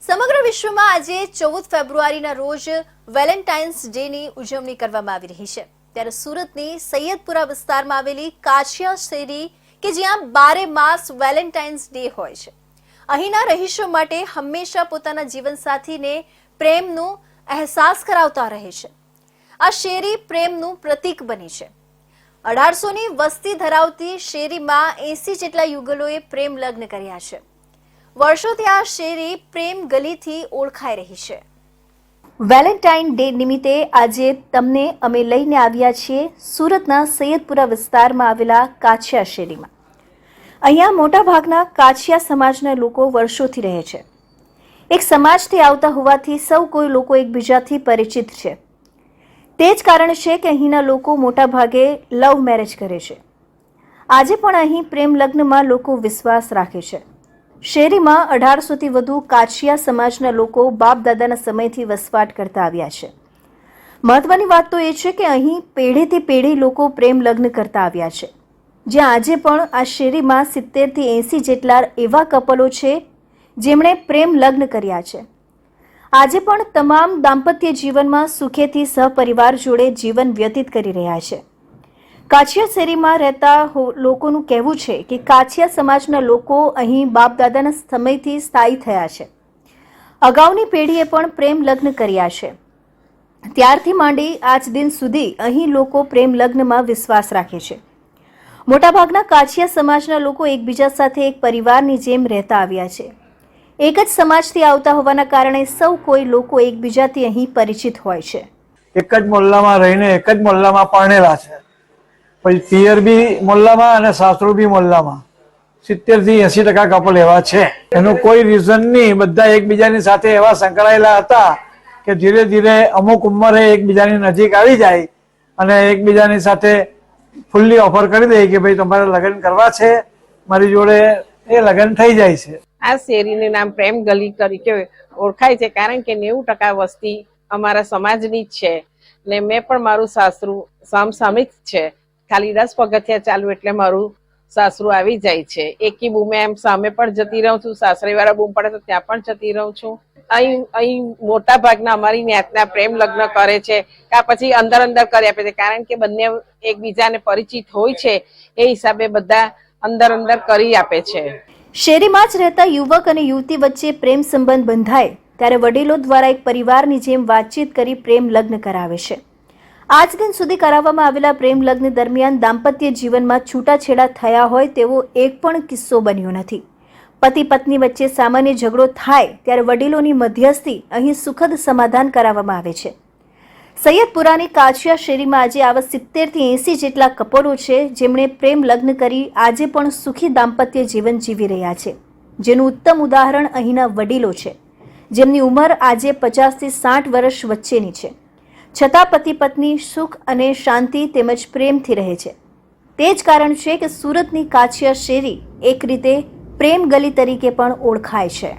સમગ્ર વિશ્વમાં આજે 14 ફેબ્રુઆરીના રોજ વેલેન્ટાઇન્સ ડેની ઉજવણી કરવામાં આવી રહી છે। ત્યારે સુરતની સૈયદપુરા વિસ્તારમાં આવેલી કાછિયા શેરી કે જ્યાં 12 માસ વેલેન્ટાઇન્સ ડે હોય છે, અહીંના રહીશો માટે હંમેશા પોતાના જીવનસાથીને પ્રેમનો અહેસાસ કરાવતા રહે છે। આ શેરી પ્રેમનું પ્રતીક બની છે। 1800ની વસ્તી ધરાવતી શેરીમાં 80 જેટલા યુગલોએ પ્રેમ લગ્ન કર્યા છે। વર્ષોથી આ શેરી પ્રેમ ગલીથી ઓળખાઈ રહી છે। વેલેન્ટાઇન ડે નિમિત્તે આજે તમને અમે લઈને આવ્યા છીએ સુરતના સૈયદપુરા વિસ્તારમાં આવેલા કાછિયા શેરીમાં। અહીંયા મોટાભાગના કાછિયા સમાજના લોકો વર્ષોથી રહે છે। એક સમાજથી આવતા હોવાથી સૌ કોઈ લોકો એકબીજાથી પરિચિત છે। તે જ કારણ છે કે અહીંના લોકો મોટાભાગે લવ મેરેજ કરે છે। આજે પણ અહીં પ્રેમ લગ્નમાં લોકો વિશ્વાસ રાખે છે। શેરીમાં 1800થી વધુ કાછિયા સમાજના લોકો બાપ દાદાના સમયથી વસવાટ કરતા આવ્યા છે। મહત્વની વાત તો એ છે કે અહીં પેઢીથી પેઢી લોકો પ્રેમ લગ્ન કરતા આવ્યા છે, જ્યાં આજે પણ આ શેરીમાં 70થી 80 જેટલા એવા કપલો છે જેમણે પ્રેમ લગ્ન કર્યા છે। આજે પણ તમામ દાંપત્ય જીવનમાં સુખેથી સહપરિવાર જોડે જીવન વ્યતીત કરી રહ્યા છે। કાછિયા શેરીમાં રહેતા લોકોનું કહેવું છે કે કાછિયા સમાજના લોકો અહીં બાપ દાદાના સમયથી સ્થાયી થયા છે। અગાઉની પેઢીએ પણ પ્રેમ લગ્ન કર્યા છે। ત્યારથી માંડી આજ દિન સુધી અહીં લોકો પ્રેમ લગ્નમાં વિશ્વાસ રાખે છે। મોટાભાગના કાછિયા સમાજના લોકો એકબીજા સાથે એક પરિવારની જેમ રહેતા આવ્યા છે। એક જ સમાજથી આવતા હોવાના કારણે સૌ કોઈ લોકો એકબીજાથી અહીં પરિચિત હોય છે। એક જ મોહલ્લામાં રહીને એક જ મોહલ્લામાં પરણેલા છે, પછી પિયર બી મોહલ્લામાં અને સાસરું બી મોહલ્લામાં 70 થી 80% કપલ એવા છે। એનું કોઈ રીઝન નહીં, બધા એકબીજાની સાથે એવા સંકળાયેલા હતા કે ધીરે ધીરે અમુક ઉંમરે એકબીજાની નજીક આવી જાય અને એકબીજાની સાથે ફૂલ્લી ઓફર કરી દે કે ભાઈ તમારે લગ્ન કરવા છે મારી જોડે, એ લગ્ન થઈ જાય છે। આ શેરીનું નામ પ્રેમ ગલી તરીકે ઓળખાય છે કારણ કે 90% વસ્તી અમારા સમાજની જ છે ને મેં પણ મારું સાસરું સામસામિક છે। ખાલી 10 પગથિયા ચાલુ એટલે મારું સાસરું આવી જાય છે। એકી બૂમે એમ સામે પણ જતી રહું છું, સાસરી વાળા બૂમ પડે તો ત્યાં પણ જતી રહું છું। અહીં મોટા ભાગના અમારી ન્યાતના પ્રેમ લગ્ન કરે છે કે પછી અંદર કરી આપે છે કારણ કે બંને એકબીજાને પરિચિત હોય છે, એ હિસાબે બધા અંદર કરી આપે છે। શેરીમાં જ રહેતા યુવક અને યુવતી વચ્ચે પ્રેમ સંબંધ બંધાય ત્યારે વડીલો દ્વારા એક પરિવારની જેમ વાતચીત કરી પ્રેમ લગ્ન કરાવે છે। આજ દિન સુધી કરાવવામાં આવેલા પ્રેમ લગ્ન દરમિયાન દાંપત્ય જીવનમાં છૂટાછેડા થયા હોય તેવો એક પણ કિસ્સો બન્યો નથી। પતિ પત્ની વચ્ચે સામાન્ય ઝઘડો થાય ત્યારે વડીલોની મધ્યસ્થી અહીં સુખદ સમાધાન કરાવવામાં આવે છે। સૈયદપુરાની કાછિયા શેરીમાં આજે આવા 70થી 80 જેટલા કપલો છે જેમણે પ્રેમ લગ્ન કરી આજે પણ સુખી દાંપત્ય જીવન જીવી રહ્યા છે, જેનું ઉત્તમ ઉદાહરણ અહીંના વડીલો છે, જેમની ઉંમર આજે 50થી 60 વર્ષ વચ્ચેની છે, છતાં પતિ પત્ની સુખ અને શાંતિ તેમજ પ્રેમથી રહે છે। તે જ કારણ છે કે સુરતની કાછિયા શેરી એક રીતે પ્રેમ ગલી તરીકે પણ ઓળખાય છે।